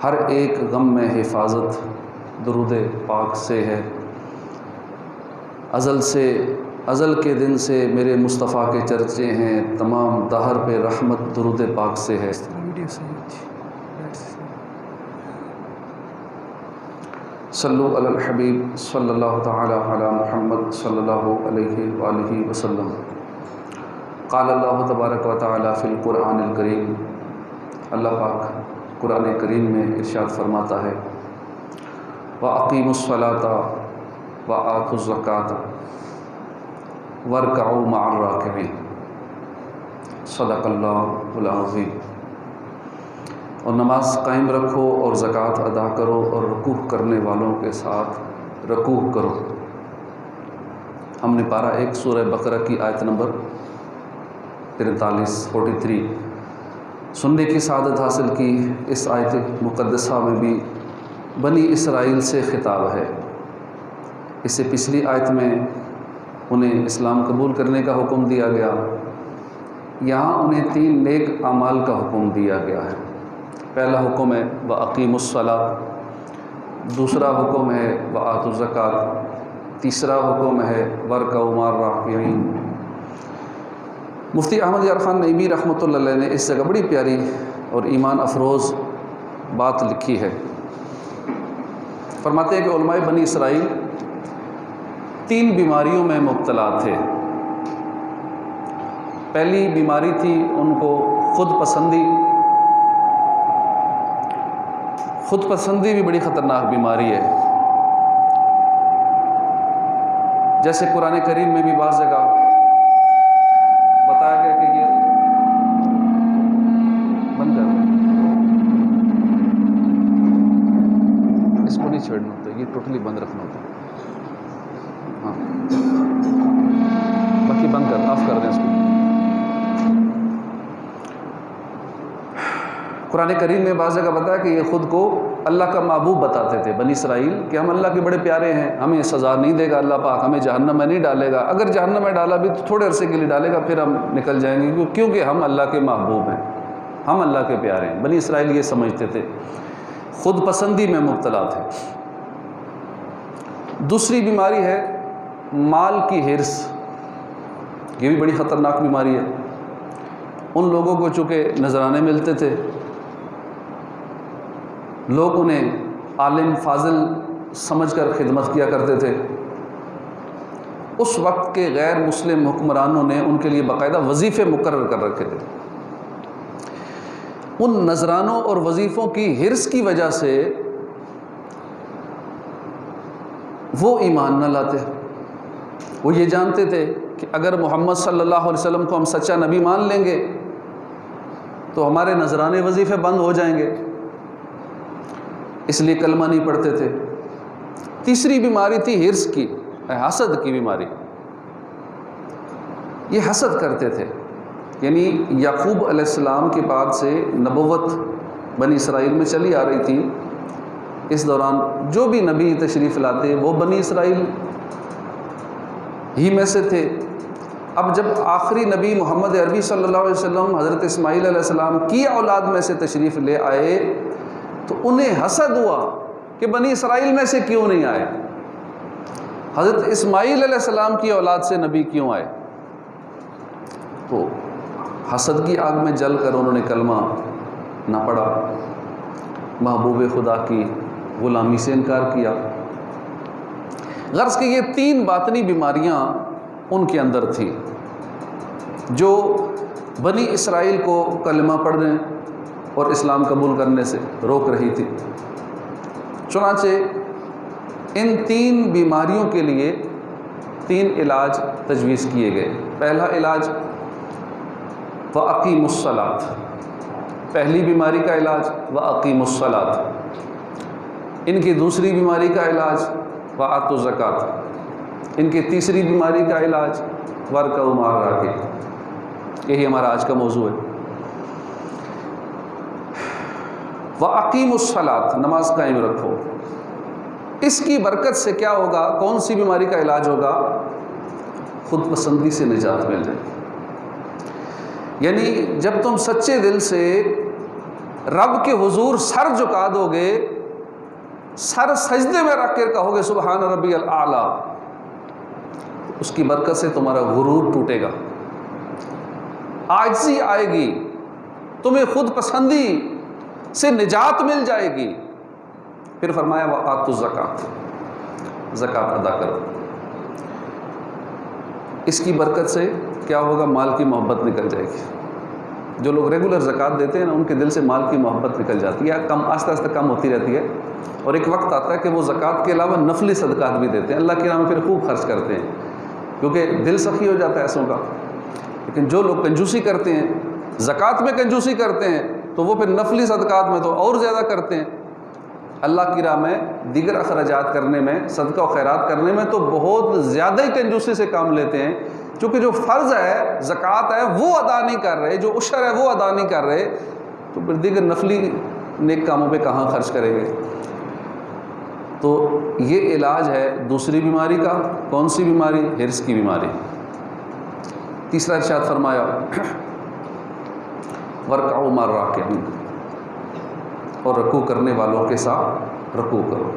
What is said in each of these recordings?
ہر ایک غم میں حفاظت درود پاک سے ہے، ازل کے دن سے میرے مصطفیٰ کے چرچے ہیں، تمام دہر پہ رحمت درود پاک سے ہے۔ صلو علی الحبیب صلی اللہ تعالی علی محمد صلی اللہ علیہ وآلہ وسلم۔ قال اللہ تبارک و تعالی فی القرآن الکریم، اللہ پاک قرآن کریم میں ارشاد فرماتا ہے، وَأَقِیمُوا الصَّلَاةَ وَآتُوا الزَّکَاةَ وَارْکَعُوا مَعَ الرَّاکِعِینَ۔ صدق اللہ العظیم۔ اور نماز قائم رکھو اور زکوٰۃ ادا کرو اور رکوع کرنے والوں کے ساتھ رکوع کرو۔ ہم نے پارہ 1 سورہ بقرہ کی آیت نمبر 43 سننے کی سعادت حاصل کی۔ اس آیت مقدسہ میں بھی بنی اسرائیل سے خطاب ہے۔ اس سے پچھلی آیت میں انہیں اسلام قبول کرنے کا حکم دیا گیا، یہاں انہیں 3 نیک اعمال کا حکم دیا گیا ہے۔ پہلا حکم ہے وَأَقِیمُوا الصَّلَاةَ، دوسرا حکم ہے وَآتُوا الزَّکَاةَ، تیسرا حکم ہے وَارْکَعُوا مَعَ الرَّاکِعِینَ۔ مفتی احمد یار خان نعیمی رحمۃ اللہ علیہ نے اس جگہ بڑی پیاری اور ایمان افروز بات لکھی ہے۔ فرماتے ہیں کہ علماء بنی اسرائیل 3 بیماریوں میں مبتلا تھے۔ پہلی بیماری تھی ان کو خود پسندی بھی بڑی خطرناک بیماری ہے۔ جیسے قرآن کریم میں بھی بعض جگہ بتایا گیا کہ یہ بند کر اس کو نہیں چھیڑنا ہوتا، یہ ٹوٹلی بند رکھنا ہوتا ہے۔ ہاں باقی بند کر، آف کر دیں اس کو۔ قرآن کریم میں بعض جگہ بتایا کہ یہ خود کو اللہ کا محبوب بتاتے تھے بنی اسرائیل، کہ ہم اللہ کے بڑے پیارے ہیں، ہمیں سزا نہیں دے گا اللہ پاک، ہمیں جہنم میں نہیں ڈالے گا، اگر جہنم میں ڈالا بھی تو تھوڑے عرصے کے لیے ڈالے گا، پھر ہم نکل جائیں گے، کیونکہ ہم اللہ کے محبوب ہیں، ہم اللہ کے پیارے ہیں۔ بنی اسرائیل یہ سمجھتے تھے، خود پسندی میں مبتلا تھے۔ دوسری بیماری ہے مال کی ہرس، یہ بھی بڑی خطرناک بیماری ہے۔ ان لوگوں کو چونکہ نذرانے ملتے تھے، لوگ انہیں عالم فاضل سمجھ کر خدمت کیا کرتے تھے۔ اس وقت کے غیر مسلم حکمرانوں نے ان کے لیے باقاعدہ وظیفے مقرر کر رکھے تھے۔ ان نذرانوں اور وظیفوں کی ہرس کی وجہ سے وہ ایمان نہ لاتے۔ وہ یہ جانتے تھے کہ اگر محمد صلی اللہ علیہ وسلم کو ہم سچا نبی مان لیں گے تو ہمارے نذرانے وظیفے بند ہو جائیں گے، اس لیے کلمہ نہیں پڑھتے تھے۔ تیسری بیماری تھی ہرس کی، حسد کی بیماری۔ یہ حسد کرتے تھے، یعنی یعقوب علیہ السلام کے بعد سے نبوت بنی اسرائیل میں چلی آ رہی تھی۔ اس دوران جو بھی نبی تشریف لاتے وہ بنی اسرائیل ہی میں سے تھے۔ اب جب آخری نبی محمد عربی صلی اللہ علیہ وسلم حضرت اسماعیل علیہ السلام کی اولاد میں سے تشریف لے آئے تو انہیں حسد ہوا کہ بنی اسرائیل میں سے کیوں نہیں آئے، حضرت اسماعیل علیہ السلام کی اولاد سے نبی کیوں آئے۔ تو حسد کی آگ میں جل کر انہوں نے کلمہ نہ پڑھا، محبوب خدا کی غلامی سے انکار کیا۔ غرض کہ یہ 3 باطنی بیماریاں ان کے اندر تھیں جو بنی اسرائیل کو کلمہ پڑھنے اور اسلام قبول کرنے سے روک رہی تھی۔ چنانچہ ان 3 بیماریوں کے لیے 3 علاج تجویز کیے گئے۔ پہلا علاج وَأَقِیمُوا الصَّلَاةَ، پہلی بیماری کا علاج وَأَقِیمُوا الصَّلَاةَ، ان کی دوسری بیماری کا علاج وَآتُوا الزَّکَاةَ، ان کی تیسری بیماری کا علاج وَارْکَعُوا مَعَ الرَّاکِعِینَ۔ یہی ہمارا آج کا موضوع ہے۔ وَأَقِیمُوا الصَّلَاةَ، نماز قائم رکھو۔ اس کی برکت سے کیا ہوگا؟ کون سی بیماری کا علاج ہوگا؟ خود پسندی سے نجات مل جائے۔ یعنی جب تم سچے دل سے رب کے حضور سر جھکا دو گے، سر سجدے میں رکھ کر کہو گے سبحان ربی الاعلیٰ، اس کی برکت سے تمہارا غرور ٹوٹے گا، عاجزی آئے گی، تمہیں خود پسندی سے نجات مل جائے گی۔ پھر فرمایا وآتوا الزکوٰۃ، زکوٰۃ ادا کرو۔ اس کی برکت سے کیا ہوگا؟ مال کی محبت نکل جائے گی۔ جو لوگ ریگولر زکوٰۃ دیتے ہیں نا، ان کے دل سے مال کی محبت نکل جاتی ہے، کم آہستہ آہستہ کم ہوتی رہتی ہے، اور ایک وقت آتا ہے کہ وہ زکوٰۃ کے علاوہ نفلی صدقات بھی دیتے ہیں، اللہ کی راہ میں پھر خوب خرچ کرتے ہیں، کیونکہ دل سخی ہو جاتا ہے ایسوں کا۔ لیکن جو لوگ کنجوسی کرتے ہیں، زکوٰۃ میں کنجوسی کرتے ہیں، تو وہ پھر نفلی صدقات میں تو اور زیادہ کرتے ہیں۔ اللہ کی راہ میں دیگر اخراجات کرنے میں، صدقہ و خیرات کرنے میں تو بہت زیادہ ہی کنجوسی سے کام لیتے ہیں، چونکہ جو فرض ہے، زکوٰۃ ہے، وہ ادا نہیں کر رہے، جو عشر ہے وہ ادا نہیں کر رہے، تو پھر دیگر نفلی نیک کاموں پہ کہاں خرچ کریں گے؟ تو یہ علاج ہے دوسری بیماری کا۔ کون سی بیماری؟ حرص کی بیماری۔ تیسرا ارشاد فرمایا وَارْكَعُوا مَعَ الرَّاكِعِينَ، اور رکوع کرنے والوں کے ساتھ رکوع کرو،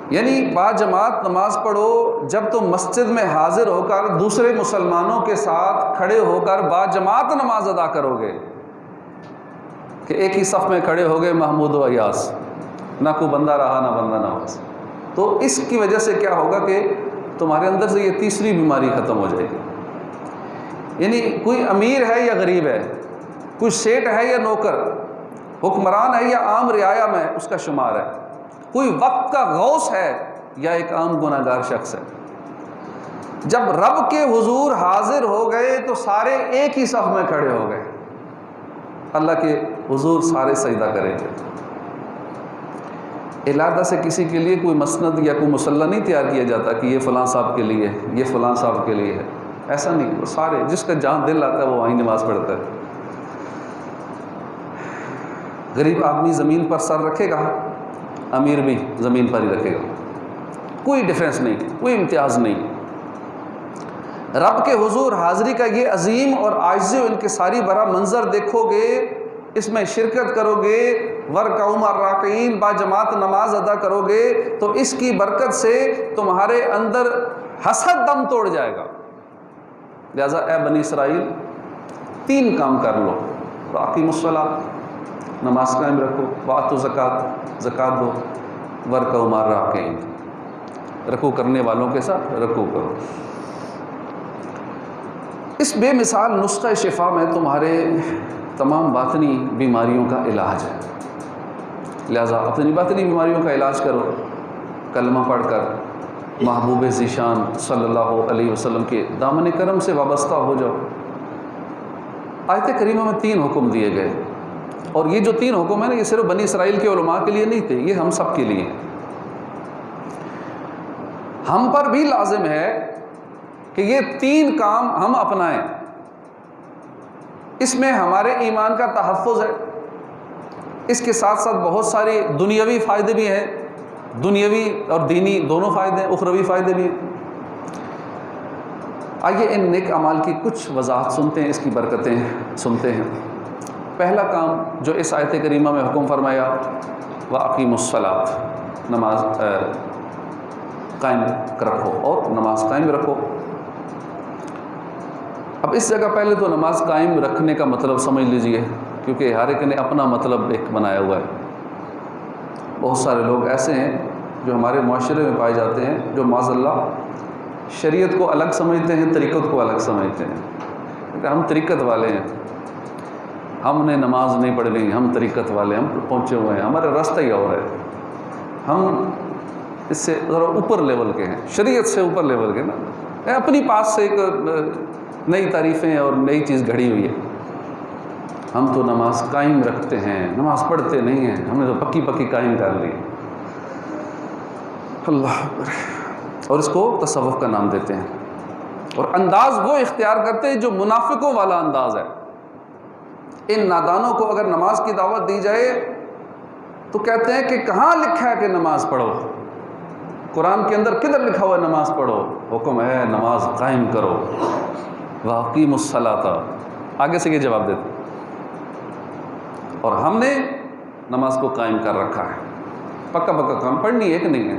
یعنی با جماعت نماز پڑھو۔ جب تم مسجد میں حاضر ہو کر دوسرے مسلمانوں کے ساتھ کھڑے ہو کر با جماعت نماز ادا کرو گے، کہ ایک ہی صف میں کھڑے ہو گئے محمود و ایاس، نہ کوئی بندہ رہا نہ بندہ نواز، تو اس کی وجہ سے کیا ہوگا کہ تمہارے اندر سے یہ تیسری بیماری ختم ہو جائے گی۔ یعنی کوئی امیر ہے یا غریب ہے، کوئی سیٹ ہے یا نوکر، حکمران ہے یا عام رعایا میں اس کا شمار ہے، کوئی وقت کا غوث ہے یا ایک عام گناہ گار شخص ہے۔ جب رب کے حضور حاضر ہو گئے تو سارے ایک ہی صف میں کھڑے ہو گئے، اللہ کے حضور سارے سجدہ کریں گے۔ علیحدہ سے کسی کے لیے کوئی مسند یا کوئی مصلی نہیں تیار کیا جاتا کہ یہ فلاں صاحب کے لیے، یہ فلاں صاحب کے لیے ہے، ایسا نہیں، وہ سارے جس کا جہاں دل آتا ہے وہ وہیں نماز پڑھتا ہے۔ غریب آدمی زمین پر سر رکھے گا، امیر بھی زمین پر ہی رکھے گا، کوئی ڈیفرنس نہیں، کوئی امتیاز نہیں۔ رب کے حضور حاضری کا یہ عظیم اور عاجزی و انکساری بھرا منظر دیکھو گے، اس میں شرکت کرو گے، وَارْكَعُوا مَعَ الرَّاكِعِينَ، با جماعت نماز ادا کرو گے، تو اس کی برکت سے تمہارے اندر حسد دم توڑ جائے گا۔ لہذا اے بنی اسرائیل، 3 کام کر لو، وَأَقِیمُوا الصَّلَاۃَ، نماز قائم رکھو، وَآتُوا الزَّکَاۃَ، زکوٰۃ دو، وَارْكَعُوا مَعَ الرَّاكِعِينَ، رکوع کرنے والوں کے ساتھ رکوع کرو۔ اس بے مثال نسخہ شفا میں تمہارے تمام باطنی بیماریوں کا علاج ہے، لہذا اپنی باطنی بیماریوں کا علاج کرو، کلمہ پڑھ کر محبوب ذیشان صلی اللہ علیہ وسلم کے دامن کرم سے وابستہ ہو جاؤ۔ آیت کریمہ میں 3 حکم دیے گئے، اور یہ جو 3 حکم ہیں نا، یہ صرف بنی اسرائیل کے علماء کے لیے نہیں تھے، یہ ہم سب کے لیے ہیں۔ ہم پر بھی لازم ہے کہ یہ 3 کام ہم اپنائیں۔ اس میں ہمارے ایمان کا تحفظ ہے، اس کے ساتھ ساتھ بہت سارے دنیاوی فائدے بھی ہیں، دنیاوی اور دینی دونوں فائدے ہیں، اخروی فائدے بھی ہیں۔ آئیے ان نیک اعمال کی کچھ وضاحت سنتے ہیں، اس کی برکتیں سنتے ہیں۔ پہلا کام جو اس آیت کریمہ میں حکم فرمایا، وَأَقِیمُوا الصَّلَاۃَ، نماز قائم رکھو، اور نماز قائم رکھو۔ اب اس جگہ پہلے تو نماز قائم رکھنے کا مطلب سمجھ لیجئے، کیونکہ ہر ایک نے اپنا مطلب ایک بنایا ہوا ہے۔ بہت سارے لوگ ایسے ہیں جو ہمارے معاشرے میں پائے جاتے ہیں، جو معاذ اللہ شریعت کو الگ سمجھتے ہیں، طریقت کو الگ سمجھتے ہیں۔ ہم طریقت والے ہیں، ہم نے نماز نہیں پڑھنی، ہم طریقت والے، ہم پہنچے ہوئے ہیں، ہمارا راستہ ہی اور ہے، ہم اس سے ذرا اوپر لیول کے ہیں، شریعت سے اوپر لیول کے نا، اپنی پاس سے ایک نئی تعریفیں اور نئی چیز گھڑی ہوئی ہے۔ ہم تو نماز قائم رکھتے ہیں، نماز پڑھتے نہیں ہیں، ہم نے تو پکی پکی قائم کر لی، اللہ اکبر، اور اس کو تصوف کا نام دیتے ہیں، اور انداز وہ اختیار کرتے ہیں جو منافقوں والا انداز ہے۔ ان نادانوں کو اگر نماز کی دعوت دی جائے تو کہتے ہیں کہ کہاں لکھا ہے کہ نماز پڑھو، قرآن کے اندر کدھر لکھا ہوا ہے نماز پڑھو؟ حکم ہے نماز قائم کرو، وَأَقِیمُوا الصَّلَاۃَ۔ آگے سے یہ جواب دیتے، اور ہم نے نماز کو قائم کر رکھا ہے. پکا کام پڑھنی ایک نہیں ہے،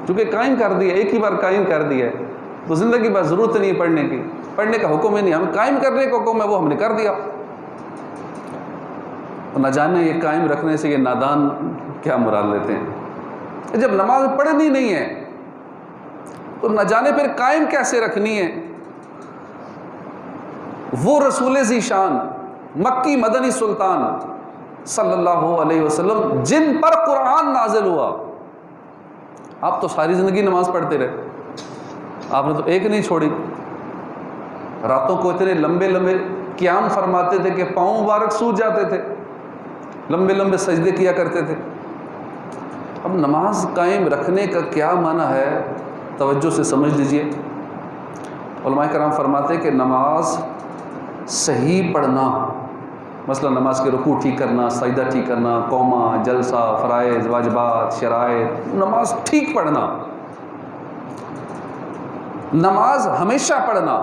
چونکہ قائم کر دیا، ایک ہی بار قائم کر دیا ہے تو زندگی بھر ضرورت نہیں ہے پڑھنے کی. پڑھنے کا حکم ہی نہیں، ہم قائم کرنے کا حکم ہے وہ ہم نے کر دیا. نہ جانے یہ قائم رکھنے سے یہ نادان کیا مراد لیتے ہیں. جب نماز پڑھنی نہیں ہے تو نہ جانے پھر قائم کیسے رکھنی ہے. وہ رسول ذی شان مکی مدنی سلطان صلی اللہ علیہ وسلم جن پر قرآن نازل ہوا، آپ تو ساری زندگی نماز پڑھتے رہے، آپ نے تو ایک نہیں چھوڑی. راتوں کو اتنے لمبے قیام فرماتے تھے کہ پاؤں مبارک سوج جاتے تھے، لمبے سجدے کیا کرتے تھے. اب نماز قائم رکھنے کا کیا معنی ہے، توجہ سے سمجھ لیجئے. علماء کرام فرماتے ہیں کہ نماز صحیح پڑھنا، مثلا نماز کے رکوع ٹھیک کرنا، سجدہ ٹھیک کرنا، قوما، جلسہ، فرائض، واجبات، شرائط، نماز ٹھیک پڑھنا، نماز ہمیشہ پڑھنا،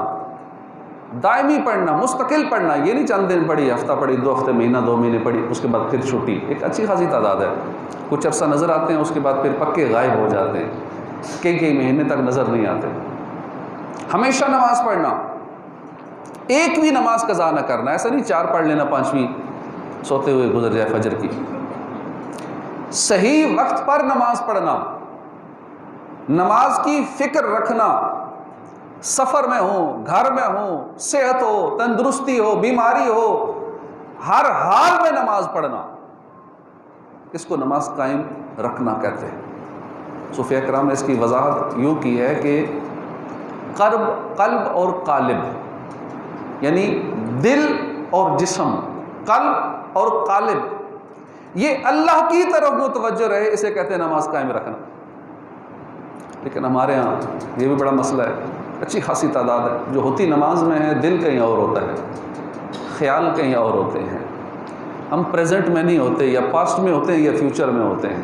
دائمی پڑھنا، مستقل پڑھنا. یہ نہیں چند دن پڑھی، ہفتہ پڑھی، 2 ہفتے، مہینہ 2 مہینے پڑھی، اس کے بعد پھر چھٹی. ایک اچھی خاصی تعداد ہے. کچھ عرصہ نظر آتے ہیں، اس کے بعد پھر پکے غائب ہو جاتے ہیں، کئی مہینے تک نظر نہیں آتے. ہمیشہ نماز پڑھنا، ایک بھی نماز قضا نہ کرنا. ایسا نہیں 4 پڑھ لینا، 5ویں سوتے ہوئے گزر جائے فجر کی. صحیح وقت پر نماز پڑھنا، نماز کی فکر رکھنا، سفر میں ہو، گھر میں ہو، صحت ہو، تندرستی ہو، بیماری ہو، ہر حال میں نماز پڑھنا، اس کو نماز قائم رکھنا کہتے ہیں. صوفیہ کرام نے اس کی وضاحت یوں کی ہے کہ قلب اور قالب، یعنی دل اور جسم، قلب اور قالب، یہ اللہ کی طرف متوجہ رہے، اسے کہتے ہیں نماز قائم رکھنا. لیکن ہمارے ہاں یہ بھی بڑا مسئلہ ہے. اچھی خاصی تعداد ہے جو ہوتی نماز میں ہے، دل کہیں اور ہوتا ہے، خیال کہیں اور ہوتے ہیں. ہم پریزنٹ میں نہیں ہوتے، یا پاسٹ میں ہوتے ہیں، یا فیوچر میں ہوتے ہیں،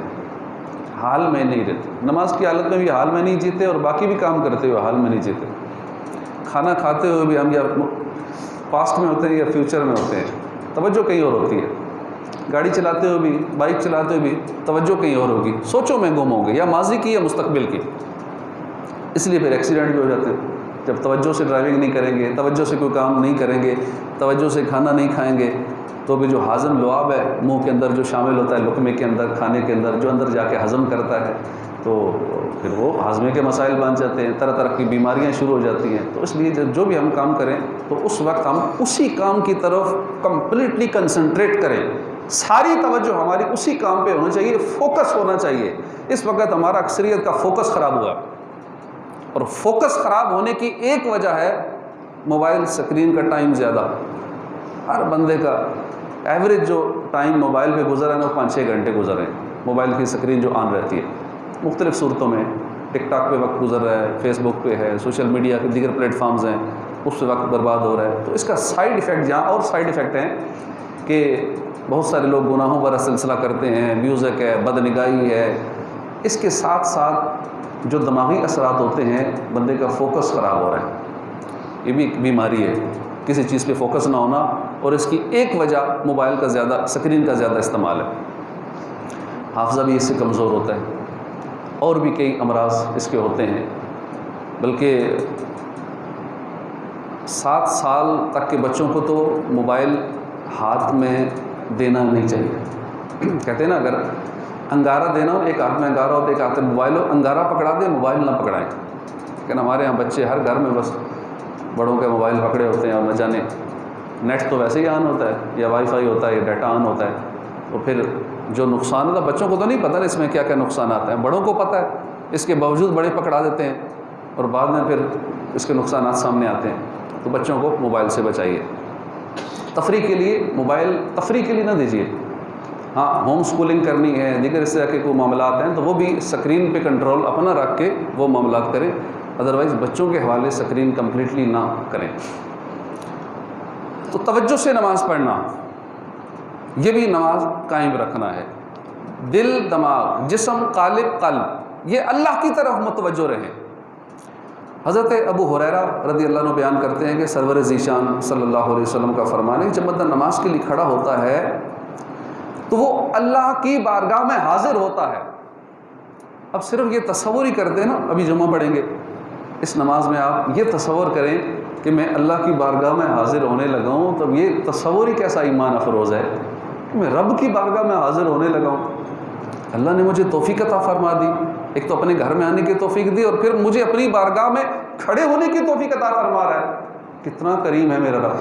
حال میں نہیں رہتے. نماز کی حالت میں بھی حال میں نہیں جیتے، اور باقی بھی کام کرتے ہوئے حال میں نہیں جیتے. کھانا کھاتے ہوئے بھی ہم یا پاسٹ میں ہوتے ہیں یا فیوچر میں ہوتے ہیں، توجہ کہیں اور ہوتی ہے. گاڑی چلاتے ہوئے بھی، بائک چلاتے ہوئے بھی توجہ کہیں اور ہوگی، سوچوں میں گم ہوگی، یا ماضی کی یا مستقبل کی. اس لیے پھر ایکسیڈنٹ بھی ہو جاتے ہیں. جب توجہ سے ڈرائیونگ نہیں کریں گے، توجہ سے کوئی کام نہیں کریں گے، توجہ سے کھانا نہیں کھائیں گے، تو بھی جو ہاضم لعاب ہے منہ کے اندر جو شامل ہوتا ہے لقمے کے اندر، کھانے کے اندر، جو اندر جا کے ہضم کرتا ہے، تو پھر وہ ہاضمے کے مسائل بن جاتے ہیں، طرح کی بیماریاں شروع ہو جاتی ہیں. تو اس لیے جو بھی ہم کام کریں تو اس وقت ہم اسی کام کی طرف کمپلیٹلی کنسنٹریٹ کریں، ساری توجہ ہماری اسی کام پہ ہونا چاہیے، فوکس ہونا چاہیے. اس وقت ہمارا اکثریت کا فوکس خراب ہوا، اور فوکس خراب ہونے کی ایک وجہ ہے موبائل اسکرین کا ٹائم زیادہ. ہر بندے کا ایوریج جو ٹائم موبائل پہ گزر ہے نا، 5-6 گھنٹے گزر ہیں. موبائل کی اسکرین جو آن رہتی ہے مختلف صورتوں میں، ٹک ٹاک پہ وقت گزر رہا ہے، فیس بک پہ ہے، سوشل میڈیا کے دیگر پلیٹ فارمز ہیں، اس سے وقت برباد ہو رہا ہے. تو اس کا سائیڈ ایفیکٹ، جہاں اور سائیڈ ایفیکٹ ہیں کہ بہت سارے لوگ گناہوں پر سلسلہ کرتے ہیں، میوزک ہے، بدنگاہی ہے. اس کے ساتھ ساتھ جو دماغی اثرات ہوتے ہیں، بندے کا فوکس خراب ہو رہا ہے. یہ بھی ایک بیماری ہے، کسی چیز پہ فوکس نہ ہونا، اور اس کی ایک وجہ موبائل کا زیادہ، اسکرین کا زیادہ استعمال ہے. حافظہ بھی اس سے کمزور ہوتا ہے، اور بھی کئی امراض اس کے ہوتے ہیں. بلکہ 7 سال تک کے بچوں کو تو موبائل ہاتھ میں دینا نہیں چاہیے. کہتے ہیں نا، اگر انگارہ دینا ہو، ایک ہاتھ میں انگارہ ہو تو ایک ہاتھ میں موبائل ہو، انگارہ پکڑا دیں، موبائل نہ پکڑائیں. لیکن ہمارے ہاں بچے ہر گھر میں بس بڑوں کے موبائل پکڑے ہوتے ہیں، اور نہ جانے نیٹ تو ویسے ہی آن ہوتا ہے، یا وائی فائی ہوتا ہے، یا ڈیٹا آن ہوتا ہے. تو پھر جو نقصان ہوتا ہے، بچوں کو تو نہیں پتہ نا اس میں کیا کیا نقصانات ہیں، بڑوں کو پتہ ہے. اس کے باوجود بڑے پکڑا دیتے ہیں، اور بعد میں پھر اس کے نقصانات سامنے آتے ہیں. تو بچوں کو موبائل سے بچائیے. تفریح کے لیے موبائل تفریح کے لیے نہ دیجیے. ہاں، ہوم سکولنگ کرنی ہے، دیگر اس طرح کے کوئی معاملات ہیں تو وہ بھی سکرین پہ کنٹرول اپنا رکھ کے وہ معاملات کریں. ادروائز بچوں کے حوالے سکرین کمپلیٹلی نہ کریں. تو توجہ سے نماز پڑھنا، یہ بھی نماز قائم رکھنا ہے. دل، دماغ، جسم، قالب، قلب، یہ اللہ کی طرف متوجہ رہیں. حضرت ابو ہریرہ رضی اللہ عنہ بیان کرتے ہیں کہ سرور ذیشان صلی اللہ علیہ وسلم کا فرمان ہے، جب بندہ نماز کے لیے کھڑا ہوتا ہے تو وہ اللہ کی بارگاہ میں حاضر ہوتا ہے۔ اب صرف یہ تصور ہی کرتے ہیں نا، ابھی جمعہ پڑھیں گے، اس نماز میں آپ یہ تصور کریں کہ میں اللہ کی بارگاہ میں حاضر ہونے لگا ہوں، تب یہ تصور ہی کیسا ایمان افروز ہے کہ میں رب کی بارگاہ میں حاضر ہونے لگا ہوں۔ اللہ نے مجھے توفیق عطا فرما دی، ایک تو اپنے گھر میں آنے کی توفیق دی، اور پھر مجھے اپنی بارگاہ میں کھڑے ہونے کی توفیق عطا فرما رہا ہے۔ کتنا کریم ہے میرا رب۔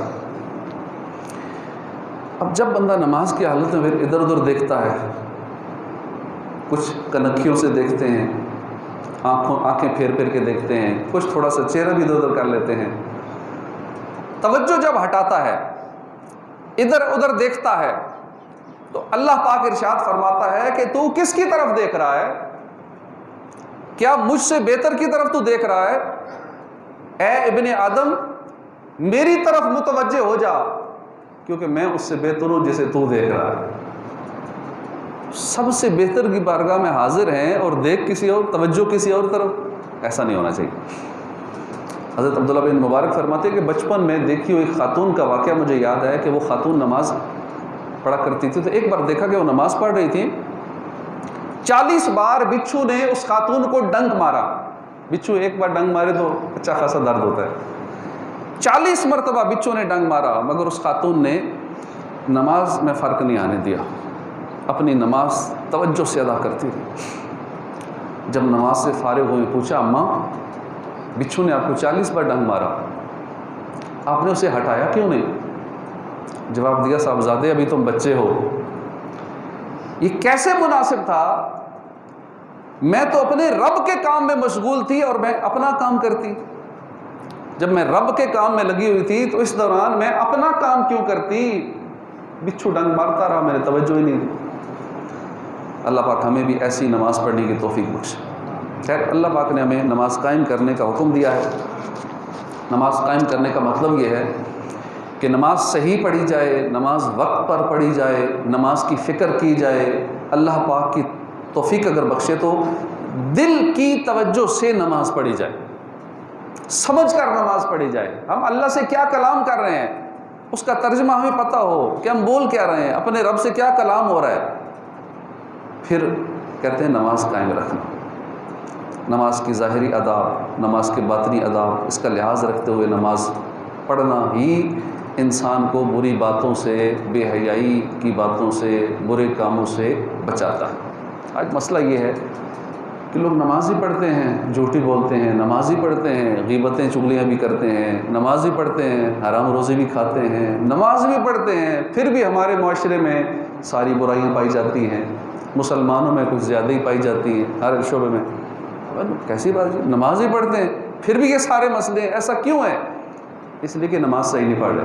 اب جب بندہ نماز کی حالت میں پھر ادھر ادھر دیکھتا ہے، کچھ کنکھیوں سے دیکھتے ہیں، آنکھیں پھیر پھیر کے دیکھتے ہیں، کچھ تھوڑا سا چہرہ بھی ادھر ادھر کر لیتے ہیں، توجہ جب ہٹاتا ہے، ادھر ادھر دیکھتا ہے، تو اللہ پاک ارشاد فرماتا ہے کہ تو کس کی طرف دیکھ رہا ہے؟ کیا مجھ سے بہتر کی طرف تو دیکھ رہا ہے؟ اے ابن آدم، میری طرف متوجہ ہو جا، کیونکہ میں اس سے بہتر ہوں جسے تو دیکھ رہا ہے۔ سب سے بہتر کی بارگاہ میں حاضر ہیں اور دیکھ کسی اور، توجہ کسی اور طرف، ایسا نہیں ہونا چاہیے۔ حضرت عبداللہ بن مبارک فرماتے ہیں کہ بچپن میں دیکھی ہوئی خاتون کا واقعہ مجھے یاد ہے کہ وہ خاتون نماز پڑھا کرتی تھی، تو ایک بار دیکھا کہ وہ نماز پڑھ رہی تھی، 40 بار بچھو نے اس خاتون کو ڈنک مارا۔ بچھو ایک بار ڈنک مارے تو اچھا خاصا درد ہوتا ہے، 40 مرتبہ بچھو نے ڈنک مارا، مگر اس خاتون نے نماز میں فرق نہیں آنے دیا، اپنی نماز توجہ سے ادا کرتی رہی۔ جب نماز سے فارغ ہوئی، پوچھا اماں، بچھو نے آپ کو 40 بار ڈنک مارا، آپ نے اسے ہٹایا کیوں نہیں؟ جواب دیا، صاحبزادے ابھی تم بچے ہو۔ یہ کیسے مناسب تھا؟ میں تو اپنے رب کے کام میں مشغول تھی اور میں اپنا کام کرتی۔ جب میں رب کے کام میں لگی ہوئی تھی تو اس دوران میں اپنا کام کیوں کرتی؟ بچھو ڈنگ مارتا رہا، میں نے توجہ ہی نہیں دی۔ اللہ پاک ہمیں بھی ایسی نماز پڑھنے کی توفیق بخشے۔ خیر، اللہ پاک نے ہمیں نماز قائم کرنے کا حکم دیا ہے۔ نماز قائم کرنے کا مطلب یہ ہے کہ نماز صحیح پڑھی جائے، نماز وقت پر پڑھی جائے، نماز کی فکر کی جائے۔ اللہ پاک کی توفیق اگر بخشے تو دل کی توجہ سے نماز پڑھی جائے، سمجھ کر نماز پڑھی جائے۔ ہم اللہ سے کیا کلام کر رہے ہیں اس کا ترجمہ ہمیں پتہ ہو کہ ہم بول کیا رہے ہیں، اپنے رب سے کیا کلام ہو رہا ہے۔ پھر کہتے ہیں نماز قائم رکھنا، نماز کی ظاہری آداب، نماز کے باطنی آداب، اس کا لحاظ رکھتے ہوئے نماز پڑھنا ہی انسان کو بری باتوں سے، بے حیائی کی باتوں سے، برے کاموں سے بچاتا ہے۔ آج مسئلہ یہ ہے کہ لوگ نماز ہی پڑھتے ہیں، جھوٹی بولتے ہیں، نماز ہی پڑھتے ہیں، غیبتیں چغلیاں بھی کرتے ہیں، نماز ہی پڑھتے ہیں، حرام روزی بھی کھاتے ہیں، نماز بھی پڑھتے ہیں، پھر بھی ہمارے معاشرے میں ساری برائیاں پائی جاتی ہیں، مسلمانوں میں کچھ زیادہ ہی پائی جاتی ہیں، ہر شعبے میں۔ کیسی بات ہے؟ نماز ہی پڑھتے ہیں پھر بھی یہ سارے مسئلے ہیں، ایسا کیوں ہے؟ اس لیے کہ نماز صحیح نہیں پڑھ رہے،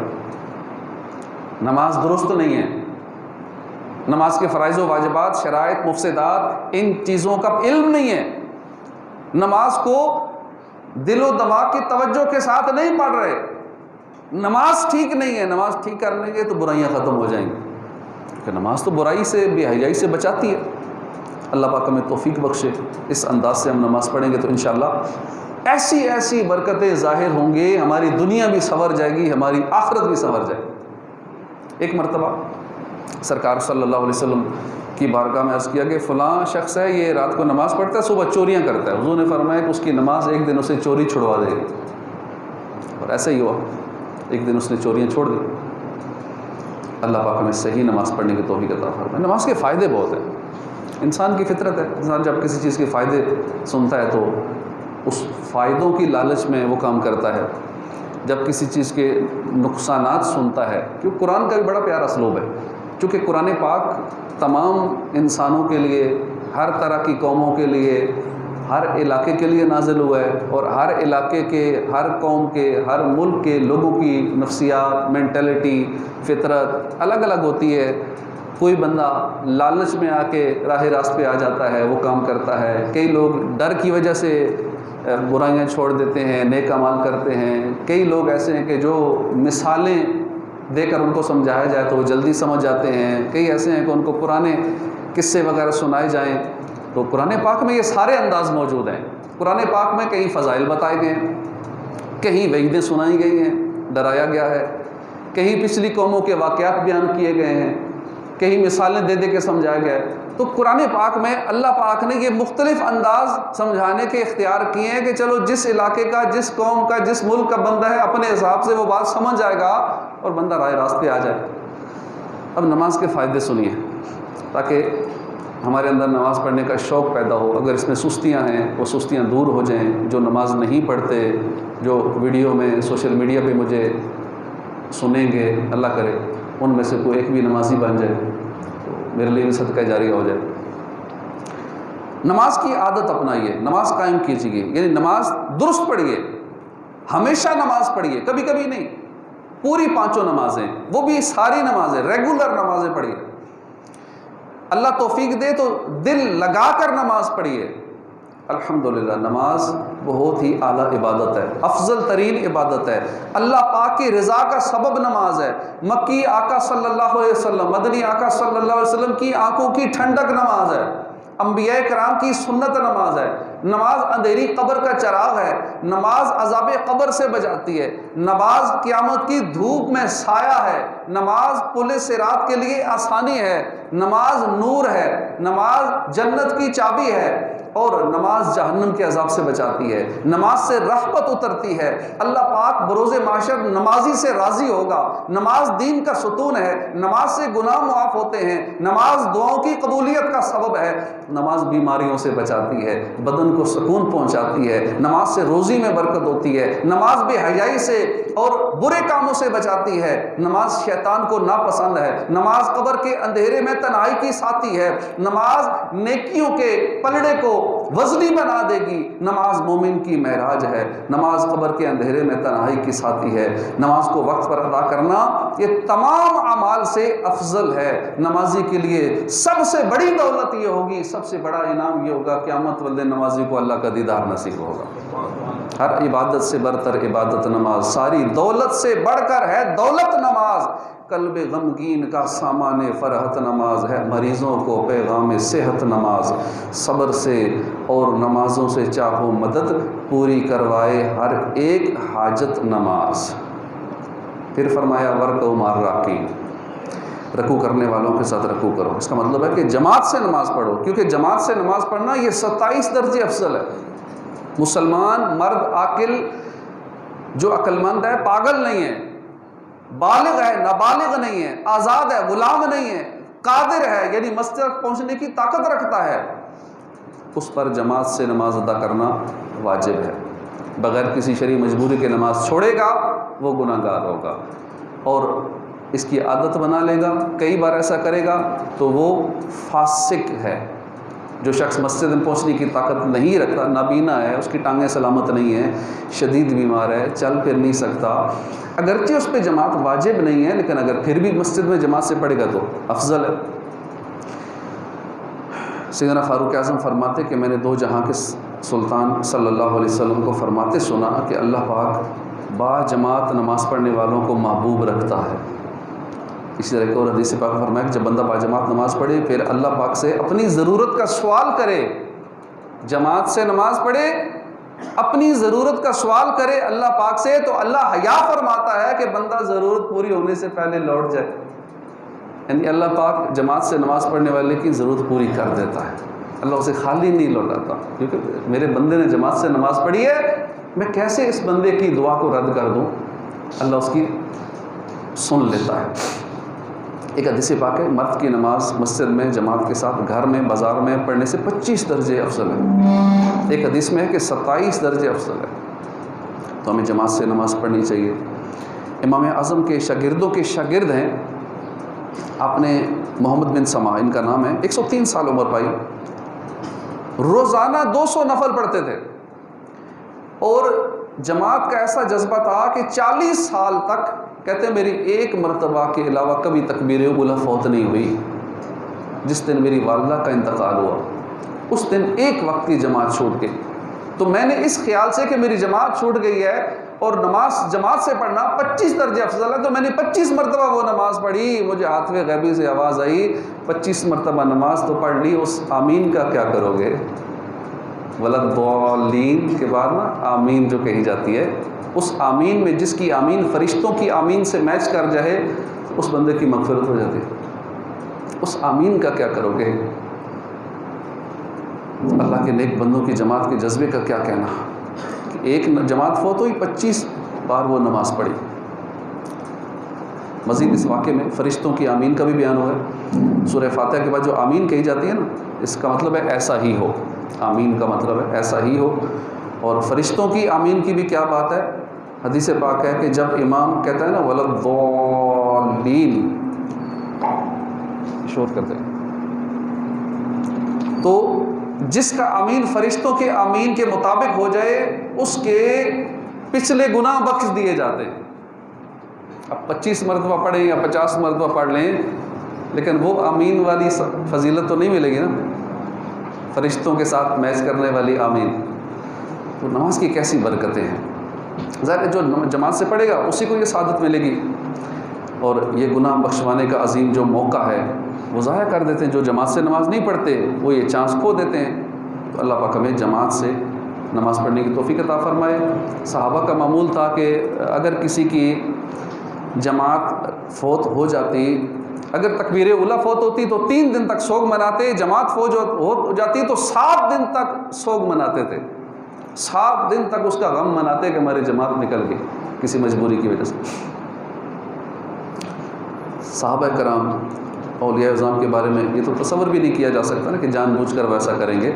نماز درست نہیں ہے، نماز کے فرائض و واجبات، شرائط، مفسدات، ان چیزوں کا علم نہیں ہے، نماز کو دل و دماغ کی توجہ کے ساتھ نہیں پڑھ رہے، نماز ٹھیک نہیں ہے۔ نماز ٹھیک کر لیں گے تو برائیاں ختم ہو جائیں گی، کہ نماز تو برائی سے، بے حیائی سے بچاتی ہے۔ اللہ پاک ہمیں توفیق بخشے، اس انداز سے ہم نماز پڑھیں گے تو انشاءاللہ ایسی ایسی برکتیں ظاہر ہوں گے، ہماری دنیا بھی سنور جائے گی، ہماری آخرت بھی سنور جائے گی۔ ایک مرتبہ سرکار صلی اللہ علیہ وسلم کی بارگاہ میں عرض کیا کہ فلاں شخص ہے، یہ رات کو نماز پڑھتا ہے، صبح چوریاں کرتا ہے۔ حضور نے فرمایا کہ اس کی نماز ایک دن اسے چوری چھڑوا دے گی، اور ایسا ہی ہوا، ایک دن اس نے چوریاں چھوڑ دی۔ اللہ پاک ہمیں صحیح نماز پڑھنے کی توفیق عطا فرمائے۔ نماز کے فائدے بہت ہیں، انسان کی فطرت ہے، انسان جب کسی چیز کے فائدے سنتا ہے تو اس فائدوں کی لالچ میں وہ کام کرتا ہے، جب کسی چیز کے نقصانات سنتا ہے، کیونکہ قرآن کا بھی بڑا پیارا اسلوب ہے، چونکہ قرآن پاک تمام انسانوں کے لیے، ہر طرح کی قوموں کے لیے، ہر علاقے کے لیے نازل ہوا ہے، اور ہر علاقے کے، ہر قوم کے، ہر ملک کے لوگوں کی نفسیات، مینٹلٹی، فطرت الگ الگ ہوتی ہے۔ کوئی بندہ لالچ میں آ کے راہ راست پہ آ جاتا ہے، وہ کام کرتا ہے، کئی لوگ ڈر کی وجہ سے برائیاں چھوڑ دیتے ہیں، نیک اعمال کرتے ہیں، کئی لوگ ایسے ہیں کہ جو مثالیں دے کر ان کو سمجھایا جائے تو وہ جلدی سمجھ جاتے ہیں، کئی ایسے ہیں کہ ان کو پرانے قصے وغیرہ سنائے جائیں۔ تو قرآن پاک میں یہ سارے انداز موجود ہیں۔ قرآن پاک میں کہیں فضائل بتائے گئے ہیں، کہیں وعیدیں سنائی گئی ہیں، ڈرایا گیا ہے، کہیں پچھلی قوموں کے واقعات بیان کیے گئے ہیں، کہیں مثالیں دے دے کے سمجھایا گیا ہے، تو قرآن پاک میں اللہ پاک نے یہ مختلف انداز سمجھانے کے اختیار کیے ہیں کہ چلو جس علاقے کا، جس قوم کا، جس ملک کا بندہ ہے اپنے حساب سے وہ بات سمجھ جائے گا اور بندہ راہ راست پہ آ جائے۔ اب نماز کے فائدے سنیے تاکہ ہمارے اندر نماز پڑھنے کا شوق پیدا ہو۔ اگر اس میں سستیاں ہیں وہ سستیاں دور ہو جائیں۔ جو نماز نہیں پڑھتے، جو ویڈیو میں سوشل میڈیا پہ مجھے سنیں گے، اللہ کرے ان میں سے کوئی ایک بھی نمازی بن جائے تو میرے لیے بھی صدقہ جاریہ ہو جائے۔ نماز کی عادت اپنائیے، نماز قائم کیجیے، یعنی نماز درست پڑھیے، ہمیشہ نماز پڑھیے، کبھی کبھی نہیں، پوری 5 نمازیں، وہ بھی ساری نمازیں، ریگولر نمازیں پڑھیے۔ اللہ توفیق دے تو دل لگا کر نماز پڑھیے۔ الحمدللہ نماز بہت ہی اعلیٰ عبادت ہے، افضل ترین عبادت ہے، اللہ پاک کی رضا کا سبب نماز ہے۔ مکی آقا صلی اللہ علیہ وسلم، مدنی آقا صلی اللہ علیہ وسلم کی آنکھوں کی ٹھنڈک نماز ہے، انبیاء کرام کی سنت نماز ہے۔ نماز اندھیری قبر کا چراغ ہے، نماز عذاب قبر سے بچاتی ہے، نماز قیامت کی دھوپ میں سایہ ہے، نماز پل صراط کے لیے آسانی ہے، نماز نور ہے، نماز جنت کی چابی ہے، اور نماز جہنم کے عذاب سے بچاتی ہے، نماز سے رحمت اترتی ہے۔ اللہ پاک بروز محشر نمازی سے راضی ہوگا۔ نماز دین کا ستون ہے، نماز سے گناہ معاف ہوتے ہیں، نماز دعاؤں کی قبولیت کا سبب ہے، نماز بیماریوں سے بچاتی ہے، بدن کو سکون پہنچاتی ہے، نماز سے روزی میں برکت ہوتی ہے، نماز بے حیائی سے اور برے کاموں سے بچاتی ہے، نماز شیطان کو ناپسند ہے، نماز قبر کے اندھیرے میں تنہائی کی ساتھی ہے، نماز نیکیوں کے پلڑے کو وزنی بنا دے گی، نماز مومن کی معراج ہے، نماز قبر کے اندھیرے میں تنہائی کی ساتھی ہے۔ نماز کو وقت پر ادا کرنا یہ تمام اعمال سے افضل ہے۔ نمازی کے لیے سب سے بڑی دولت یہ ہوگی، سب سے بڑا انعام یہ ہوگا، قیامت والے نمازی کو اللہ کا دیدار نصیب ہوگا۔ ہر عبادت سے برتر عبادت نماز، ساری دولت سے بڑھ کر ہے دولت نماز، قلب غمگین کا سامان فرحت نماز ہے، مریضوں کو پیغام صحت نماز، صبر سے اور نمازوں سے چاہو مدد، پوری کروائے ہر ایک حاجت نماز۔ پھر فرمایا ورکعوا مع الراکعین، رکوع کرنے والوں کے ساتھ رکوع کرو۔ اس کا مطلب ہے کہ جماعت سے نماز پڑھو، کیونکہ جماعت سے نماز پڑھنا یہ 27 درجے افضل ہے۔ مسلمان مرد عاقل، جو عقل مند ہے، پاگل نہیں ہے، بالغ ہے، نابالغ نہیں ہے، آزاد ہے، غلام نہیں ہے، قادر ہے، یعنی مسجد تک پہنچنے کی طاقت رکھتا ہے، اس پر جماعت سے نماز ادا کرنا واجب ہے۔ بغیر کسی شرعی مجبوری کے نماز چھوڑے گا وہ گناہ گار ہوگا، اور اس کی عادت بنا لے گا، کئی بار ایسا کرے گا تو وہ فاسق ہے۔ جو شخص مسجد میں پہنچنے کی طاقت نہیں رکھتا، نابینا ہے، اس کی ٹانگیں سلامت نہیں ہیں، شدید بیمار ہے، چل پھر نہیں سکتا، اگرچہ اس پہ جماعت واجب نہیں ہے لیکن اگر پھر بھی مسجد میں جماعت سے پڑھے گا تو افضل ہے۔ سیدنا فاروق اعظم فرماتے کہ میں نے 2 جہاں کے سلطان صلی اللہ علیہ وسلم کو فرماتے سنا کہ اللہ پاک با جماعت نماز پڑھنے والوں کو محبوب رکھتا ہے۔ اسی طرح ایک اور حدیث پاک فرمایا کہ جب بندہ با جماعت نماز پڑھے پھر اللہ پاک سے اپنی ضرورت کا سوال کرے، جماعت سے نماز پڑھے، اپنی ضرورت کا سوال کرے اللہ پاک سے، تو اللہ حیا فرماتا ہے کہ بندہ ضرورت پوری ہونے سے پہلے لوٹ جائے، یعنی اللہ پاک جماعت سے نماز پڑھنے والے کی ضرورت پوری کر دیتا ہے، اللہ اسے خالی نہیں لوٹاتا، کیونکہ میرے بندے نے جماعت سے نماز پڑھی ہے، میں کیسے اس بندے کی دعا کو رد کر دوں، اللہ اس کی سن لیتا ہے۔ ایک حدیث پاک ہے مرد کی نماز مسجد میں جماعت کے ساتھ گھر میں بازار میں پڑھنے سے 25 درجے افضل ہے، ایک حدیث میں ہے کہ 27 درجے افضل ہے، تو ہمیں جماعت سے نماز پڑھنی چاہیے۔ امام اعظم کے شاگردوں کے شاگرد ہیں، آپ نے محمد بن سما ان کا نام ہے، 103 سال عمر پائی، روزانہ 200 نفل پڑھتے تھے، اور جماعت کا ایسا جذبہ تھا کہ 40 سال تک کہتے ہیں میری ایک مرتبہ کے علاوہ کبھی تکبیر اولیٰ فوت نہیں ہوئی۔ جس دن میری والدہ کا انتقال ہوا اس دن ایک وقت کی جماعت چھوٹ گئی، تو میں نے اس خیال سے کہ میری جماعت چھوٹ گئی ہے اور نماز جماعت سے پڑھنا 25 درجے افضل ہے، تو میں نے 25 مرتبہ وہ نماز پڑھی، مجھے ہاتھ میں غیبی سے آواز آئی 25 مرتبہ نماز تو پڑھ لی، اس آمین کا کیا کرو گے؟ وَلَضَّالِّينَ کے بعد نا آمین جو کہی جاتی ہے، اس آمین میں جس کی آمین فرشتوں کی آمین سے میچ کر جائے اس بندے کی مغفرت ہو جاتی ہے۔ اس آمین کا کیا کرو گے؟ اللہ کے نیک بندوں کی جماعت کے جذبے کا کیا کہنا کہ ایک جماعت فوت ہوئی 25 بار وہ نماز پڑھی۔ مزید اس واقعے میں فرشتوں کی آمین کا بھی بیان ہوا ہے۔ سورہ فاتحہ کے بعد جو آمین کہی جاتی ہے نا، اس کا مطلب ہے ایسا ہی ہو۔ آمین کا مطلب ہے ایسا ہی ہو۔ اور فرشتوں کی آمین کی بھی کیا بات ہے؟ حدیث پاک ہے کہ جب امام کہتا ہے نا وَلَضَّالِّينَ، شور کرتے ہیں، تو جس کا آمین فرشتوں کے آمین کے مطابق ہو جائے اس کے پچھلے گناہ بخش دیے جاتے ہیں۔ اب 25 مرتبہ پڑھیں یا 50 مرتبہ پڑھ لیں، لیکن وہ آمین والی فضیلت تو نہیں ملے گی نا، فرشتوں کے ساتھ میچ کرنے والی آمین۔ تو نماز کی کیسی برکتیں ہیں۔ ظاہر ہے جو جماعت سے پڑھے گا اسی کو یہ سعادت ملے گی، اور یہ گناہ بخشوانے کا عظیم جو موقع ہے وہ ضائع کر دیتے ہیں۔ جو جماعت سے نماز نہیں پڑھتے وہ یہ چانس کھو دیتے ہیں۔ تو اللہ پاک ہمیں جماعت سے نماز پڑھنے کی توفیق عطا فرمائے۔ صحابہ کا معمول تھا کہ اگر کسی کی جماعت فوت ہو جاتی، اگر تکبیر اولیٰ فوت ہوتی تو 3 دن تک سوگ مناتے، جماعت فوت ہو جاتی تو 7 دن تک سوگ مناتے تھے۔ 7 دن تک اس کا غم مناتے کہ ہماری جماعت نکل گئی کسی مجبوری کی وجہ سے۔ صحابہ کرام اولیاء اعظام کے بارے میں یہ تو تصور بھی نہیں کیا جا سکتا نا کہ جان بوجھ کر ویسا کریں گے،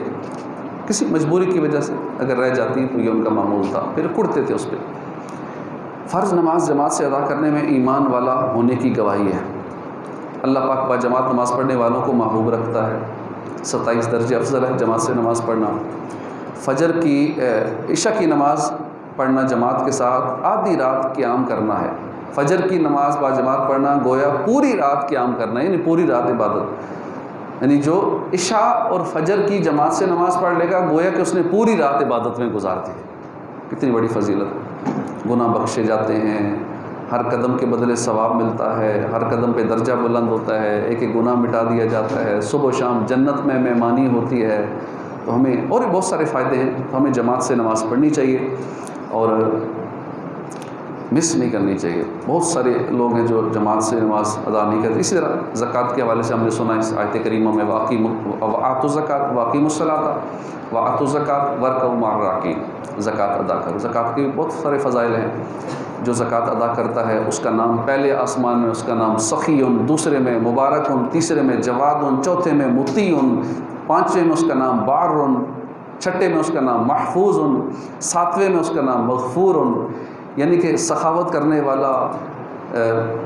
کسی مجبوری کی وجہ سے اگر رہ جاتی تو یہ ان کا معمول تھا، پھر کڑتے تھے اس پہ۔ فرض نماز جماعت سے ادا کرنے میں ایمان والا ہونے کی گواہی ہے۔ اللہ پاک با جماعت نماز پڑھنے والوں کو محبوب رکھتا ہے۔ 27 درجے افضل ہے جماعت سے نماز پڑھنا۔ فجر کی عشاء کی نماز پڑھنا جماعت کے ساتھ آدھی رات قیام کرنا ہے۔ فجر کی نماز با جماعت پڑھنا گویا پوری رات قیام کرنا ہے، یعنی پوری رات عبادت، یعنی جو عشاء اور فجر کی جماعت سے نماز پڑھ لے گا گویا کہ اس نے پوری رات عبادت میں گزار دی۔ کتنی بڑی فضیلت۔ گناہ بخشے جاتے ہیں، ہر قدم کے بدلے ثواب ملتا ہے، ہر قدم پہ درجہ بلند ہوتا ہے، ایک ایک گناہ مٹا دیا جاتا ہے، صبح و شام جنت میں مہمانی ہوتی ہے۔ تو ہمیں اور بھی بہت سارے فائدے ہیں، تو ہمیں جماعت سے نماز پڑھنی چاہیے اور مس نہیں کرنی چاہیے۔ بہت سارے لوگ ہیں جو جماعت سے نماز ادا نہیں کرتے۔ اسی طرح زکوٰۃ کے حوالے سے ہم نے سنا اس آیت کریمہ میں وَآتُوا الزَّکَاةَ وَأَقِیمُوا الصَّلَاةَ وَآتُوا الزَّکَاةَ وَارْکَعُوا مَعَ الرَّاکِعِینَ، زکوٰۃ ادا کرو۔ زکوٰۃ کے بہت سارے فضائل ہیں۔ جو زکوٰۃ ادا کرتا ہے اس کا نام پہلے آسمان میں اس کا نام سخیٌ، دوسرے میں مبارکٌ، تیسرے میں جوادٌ، چوتھے میں مطیعٌ، پانچویں میں اس کا نام بارٌ، چھٹے میں اس کا نام محفوظٌ، ساتویں میں اس کا نام مغفورٌ، یعنی کہ سخاوت کرنے والا،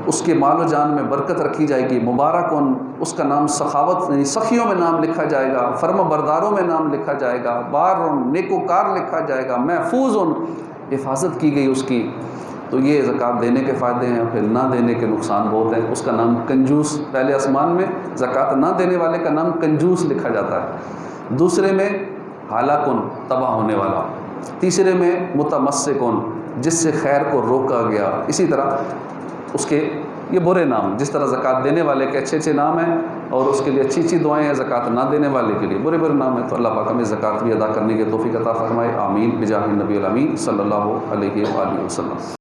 اس کے مال و جان میں برکت رکھی جائے گی۔ مبارکٌ، اس کا نام سخاوت یعنی سخیوں میں نام لکھا جائے گا، فرما برداروں میں نام لکھا جائے گا۔ بارٌ، نیکوکار لکھا جائے گا۔ محفوظٌ، حفاظت کی گئی اس کی۔ تو یہ زکوٰۃ دینے کے فائدے ہیں، پھر نہ دینے کے نقصان بہت ہیں۔ اس کا نام کنجوس، پہلے آسمان میں زکوٰۃ نہ دینے والے کا نام کنجوس لکھا جاتا ہے، دوسرے میں ہلاکن، تباہ ہونے والا، تیسرے میں متمسکن، جس سے خیر کو روکا گیا۔ اسی طرح اس کے یہ برے نام، جس طرح زکوٰۃ دینے والے کے اچھے اچھے نام ہیں اور اس کے لیے اچھی اچھی دعائیں ہیں، زکوٰۃ نہ دینے والے کے لیے برے برے نام ہیں۔ تو اللہ پاک ہمیں زکوٰۃ بھی ادا کرنے کی توفیق عطا فرمائے۔ آمین بجاہ النبی الامین صلی اللہ علیہ وآلہ وسلم۔